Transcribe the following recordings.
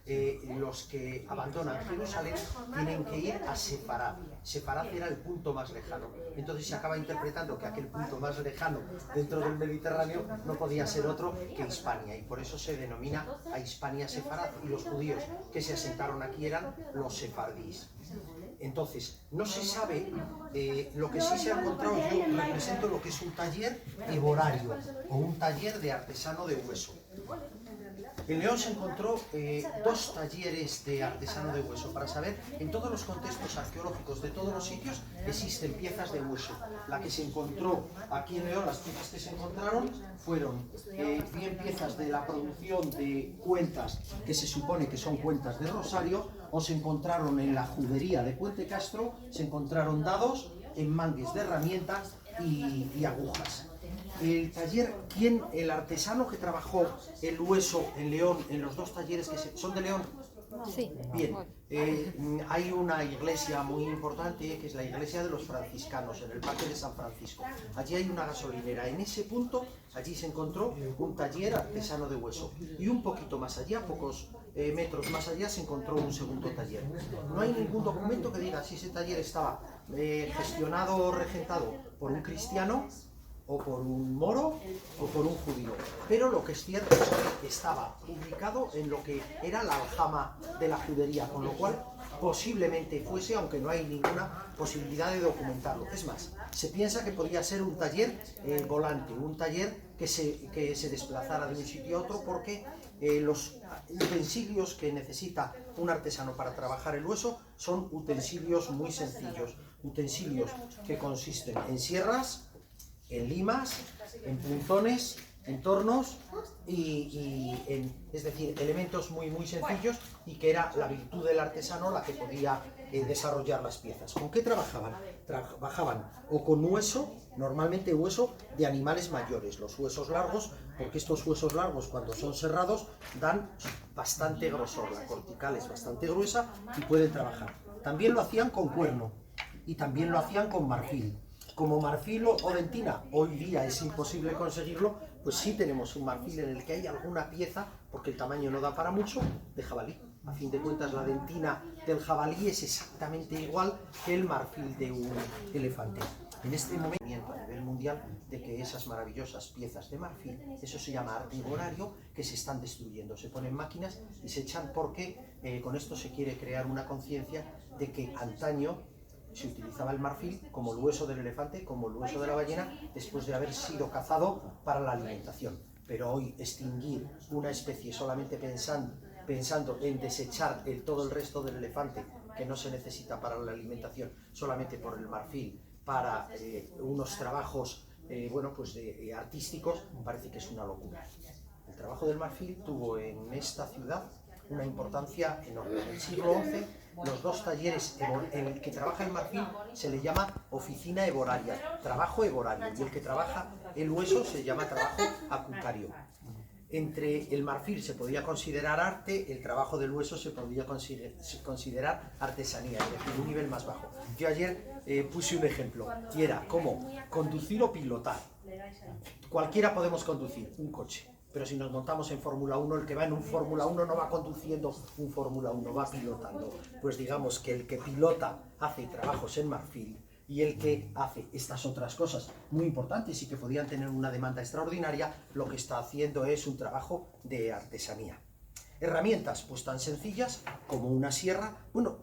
los que abandonan Jerusalén tienen que ir a Sefarad. Sefarad era el punto más lejano. Entonces se acaba interpretando que aquel punto más lejano dentro del Mediterráneo no podía ser otro que Hispania, y por eso se denomina a Hispania Sefarad, y los judíos que se asentaron aquí eran los sefardíes. Entonces, no se sabe, lo que sí se ha encontrado, yo represento lo que es un taller eborario o un taller de artesano de hueso. En León se encontró dos talleres de artesano de hueso, para saber, en todos los contextos arqueológicos de todos los sitios existen piezas de hueso. La que se encontró aquí en León, las piezas que se encontraron fueron bien piezas de la producción de cuentas, que se supone que son cuentas de Rosario, o se encontraron en la judería de Puente Castro, se encontraron dados, enmangues de herramientas y agujas. El taller, el artesano que trabajó el hueso en León, en los dos talleres que son de León. Sí. Bien, hay una iglesia muy importante que es la iglesia de los franciscanos en el Parque de San Francisco. Allí hay una gasolinera. En ese punto, allí se encontró un taller artesano de hueso. Y un poquito más allá, pocos metros más allá, se encontró un segundo taller. No hay ningún documento que diga si ese taller estaba gestionado o regentado por un cristiano, o por un moro, o por un judío. Pero lo que es cierto es que estaba ubicado en lo que era la aljama de la judería, con lo cual posiblemente fuese, aunque no hay ninguna posibilidad de documentarlo. Es más, se piensa que podría ser un taller volante, un taller que se desplazara de un sitio a otro, porque los utensilios que necesita un artesano para trabajar el hueso son utensilios muy sencillos, utensilios que consisten en sierras, en limas, en punzones, en tornos es decir, elementos muy sencillos, y que era la virtud del artesano la que podía desarrollar las piezas. ¿Con qué trabajaban? Trabajaban o con hueso, normalmente hueso de animales mayores, los huesos largos, porque estos huesos largos cuando son serrados dan bastante grosor, la cortical es bastante gruesa y pueden trabajar. También lo hacían con cuerno y también lo hacían con marfil. Como marfil o dentina hoy día es imposible conseguirlo, pues sí tenemos un marfil en el que hay alguna pieza, porque el tamaño no da para mucho, de jabalí. A fin de cuentas, la dentina del jabalí es exactamente igual que el marfil de un elefante. En este momento, a nivel mundial, de que esas maravillosas piezas de marfil, eso se llama arte eborario, que se están destruyendo. Se ponen máquinas y se echan porque con esto se quiere crear una conciencia de que antaño se utilizaba el marfil como el hueso del elefante, como el hueso de la ballena, después de haber sido cazado para la alimentación. Pero hoy extinguir una especie solamente pensando en desechar todo el resto del elefante que no se necesita para la alimentación, solamente por el marfil, para unos trabajos artísticos, parece que es una locura. El trabajo del marfil tuvo en esta ciudad una importancia enorme. En el siglo XI, los dos talleres en el que trabaja el marfil se le llama oficina eboraria, trabajo eborario, y el que trabaja el hueso se llama trabajo acucario. Entre el marfil se podía considerar arte, el trabajo del hueso se podía considerar artesanía, es decir, un nivel más bajo. Yo ayer puse un ejemplo, y era cómo conducir o pilotar. Cualquiera podemos conducir un coche, pero si nos montamos en Fórmula 1, el que va en un Fórmula 1 no va conduciendo un Fórmula 1, va pilotando. Pues digamos que el que pilota hace trabajos en marfil, y el que hace estas otras cosas muy importantes y que podían tener una demanda extraordinaria, lo que está haciendo es un trabajo de artesanía. Herramientas, pues tan sencillas como una sierra. Bueno,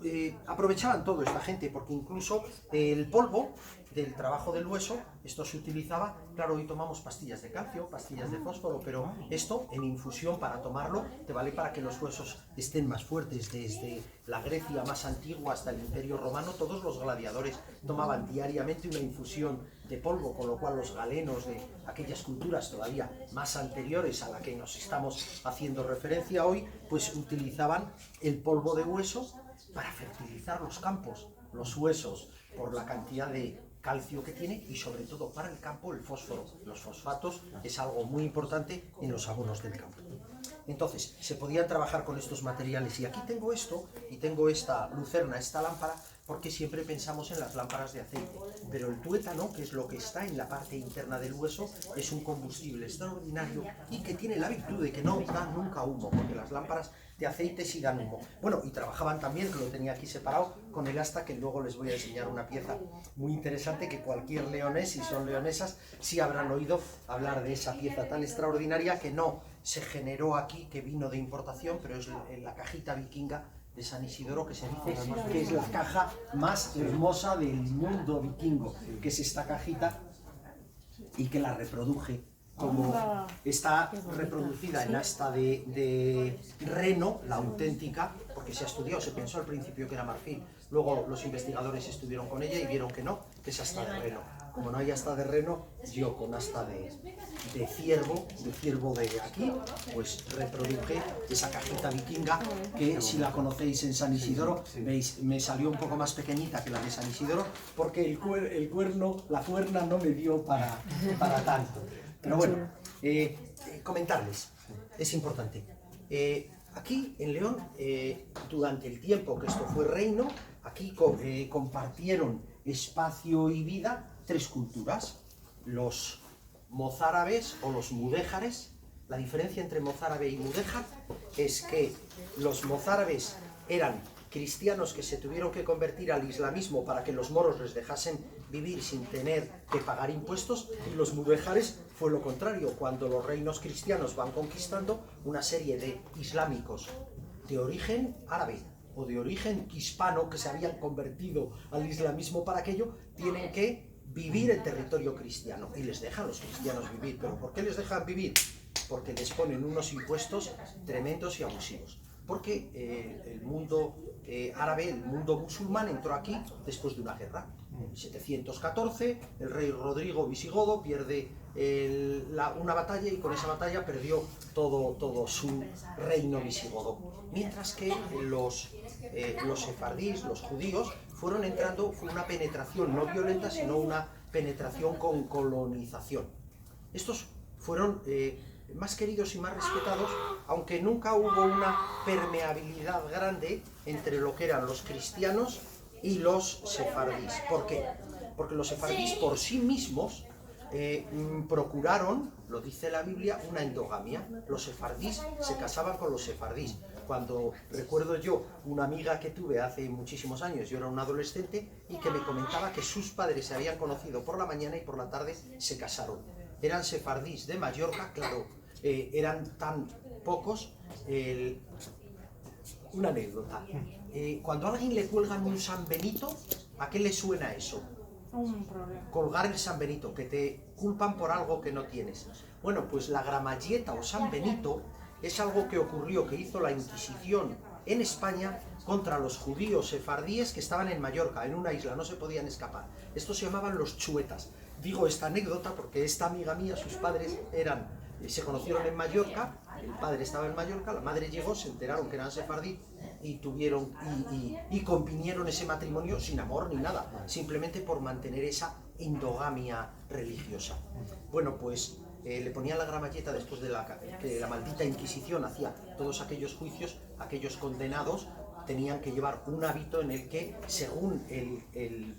aprovechaban todo esta gente, porque incluso el polvo del trabajo del hueso, esto se utilizaba, claro, hoy tomamos pastillas de calcio, pastillas de fósforo, pero esto en infusión para tomarlo te vale para que los huesos estén más fuertes. Desde la Grecia más antigua hasta el Imperio Romano, todos los gladiadores tomaban diariamente una infusión de polvo, con lo cual los galenos de aquellas culturas todavía más anteriores a la que nos estamos haciendo referencia hoy, pues utilizaban el polvo de hueso para fertilizar los campos, los huesos, por la cantidad de calcio que tiene, y sobre todo para el campo el fósforo. Los fosfatos es algo muy importante en los abonos del campo. Entonces, se podían trabajar con estos materiales. Y aquí tengo esto, y tengo esta lucerna, esta lámpara, porque siempre pensamos en las lámparas de aceite. Pero el tuétano, que es lo que está en la parte interna del hueso, es un combustible extraordinario y que tiene la virtud de que no da nunca humo, porque las lámparas de aceite sí dan humo. Bueno, y trabajaban también, que lo tenía aquí separado, con el asta, que luego les voy a enseñar una pieza muy interesante que cualquier leonés, si son leonesas, sí habrán oído hablar de esa pieza tan extraordinaria que no se generó aquí, que vino de importación, pero es en la cajita vikinga de San Isidoro, que se dice que es la caja más hermosa del mundo vikingo, que es esta cajita, y que la reproduje como está reproducida en asta de Reno, la auténtica, porque se ha estudiado, se pensó al principio que era marfil, luego los investigadores estuvieron con ella y vieron que no, que es asta de Reno. Como no hay asta de Reno, yo con asta de ciervo de aquí, pues reproduje esa cajita vikinga, que si la conocéis en San Isidoro, veis, me salió un poco más pequeñita que la de San Isidoro, porque la cuerna no me dio para tanto. Pero bueno, comentarles, es importante. Aquí en León, durante el tiempo que esto fue reino, aquí compartieron espacio y vida 3 culturas, los mozárabes o los mudéjares. La diferencia entre mozárabe y mudéjar es que los mozárabes eran cristianos que se tuvieron que convertir al islamismo para que los moros les dejasen vivir sin tener que pagar impuestos, y los mudéjares fue lo contrario, cuando los reinos cristianos van conquistando, una serie de islámicos de origen árabe o de origen hispano que se habían convertido al islamismo para aquello, tienen que vivir en territorio cristiano, y les dejan los cristianos vivir. ¿Pero por qué les dejan vivir? Porque les ponen unos impuestos tremendos y abusivos. Porque el mundo árabe, el mundo musulmán, entró aquí después de una guerra. En 714, el rey Rodrigo Visigodo pierde una batalla, y con esa batalla perdió todo su reino visigodo. Mientras que los sefardíes, los judíos, fueron entrando, fue una penetración no violenta, sino una penetración con colonización. Estos fueron más queridos y más respetados, aunque nunca hubo una permeabilidad grande entre lo que eran los cristianos y los sefardíes. ¿Por qué? Porque los sefardíes por sí mismos procuraron, lo dice la Biblia, una endogamia. Los sefardíes se casaban con los sefardíes. Cuando recuerdo yo una amiga que tuve hace muchísimos años, yo era un adolescente, y que me comentaba que sus padres se habían conocido por la mañana y por la tarde se casaron. Eran sefardíes de Mallorca, claro, eran tan pocos. Una anécdota. Cuando a alguien le cuelgan un San Benito, ¿a qué le suena eso? Un problema. Colgar el San Benito, que te culpan por algo que no tienes. Bueno, pues la Gramalleta o San Benito es algo que ocurrió, que hizo la Inquisición en España contra los judíos sefardíes que estaban en Mallorca, en una isla, no se podían escapar. Estos se llamaban los chuetas. Digo esta anécdota porque esta amiga mía, sus padres se conocieron en Mallorca, el padre estaba en Mallorca, la madre llegó, se enteraron que eran sefardí y convinieron ese matrimonio sin amor ni nada, simplemente por mantener esa endogamia religiosa. Bueno, pues le ponían la Gramalleta después de que la maldita Inquisición hacía todos aquellos juicios. Aquellos condenados tenían que llevar un hábito en el que, según el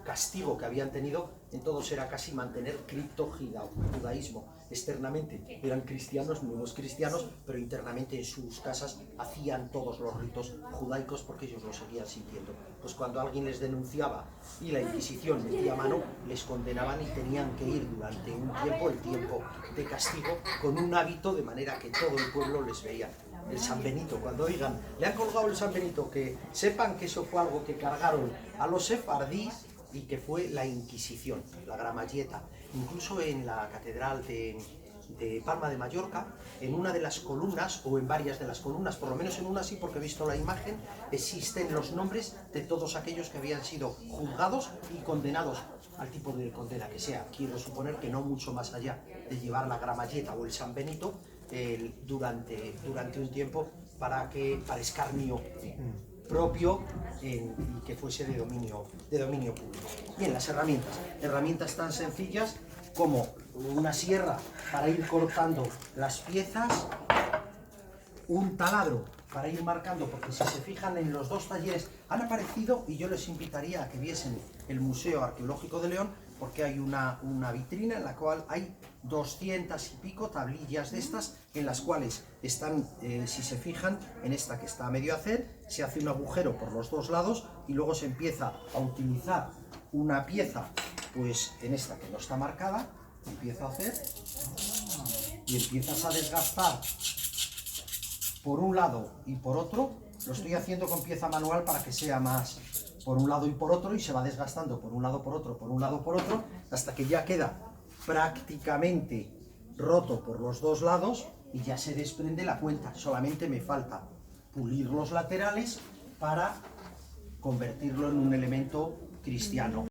castigo que habían tenido, en todos era casi mantener criptojudaísmo. Externamente eran cristianos, nuevos cristianos, pero internamente en sus casas hacían todos los ritos judaicos porque ellos lo seguían sintiendo. Pues cuando alguien les denunciaba y la Inquisición metía mano, les condenaban y tenían que ir durante un tiempo, el tiempo de castigo, con un hábito, de manera que todo el pueblo les veía. El San Benito, cuando oigan, le han colgado el San Benito, que sepan que eso fue algo que cargaron a los sefardíes y que fue la Inquisición, la Gramalleta. Incluso en la catedral de Palma de Mallorca, en una de las columnas, o en varias de las columnas, por lo menos en una sí, porque he visto la imagen, existen los nombres de todos aquellos que habían sido juzgados y condenados al tipo de condena que sea. Quiero suponer que no mucho más allá de llevar la Gramalleta o el San Benito durante un tiempo para escarnio propio y que fuese de dominio público. Bien, las herramientas tan sencillas como una sierra para ir cortando las piezas, un taladro para ir marcando, porque si se fijan en los dos talleres han aparecido, y yo les invitaría a que viesen el Museo Arqueológico de León, porque hay una vitrina en la cual hay 200 y pico tablillas de estas, en las cuales están, si se fijan, en esta que está a medio hacer, se hace un agujero por los dos lados y luego se empieza a utilizar una pieza, pues en esta que no está marcada, empiezo a hacer y empiezas a desgastar por un lado y por otro. Lo estoy haciendo con pieza manual para que sea más por un lado y por otro, y se va desgastando por un lado, por otro, por un lado, por otro, hasta que ya queda prácticamente roto por los dos lados y ya se desprende la cuenta. Solamente me falta pulir los laterales para convertirlo en un elemento cristiano.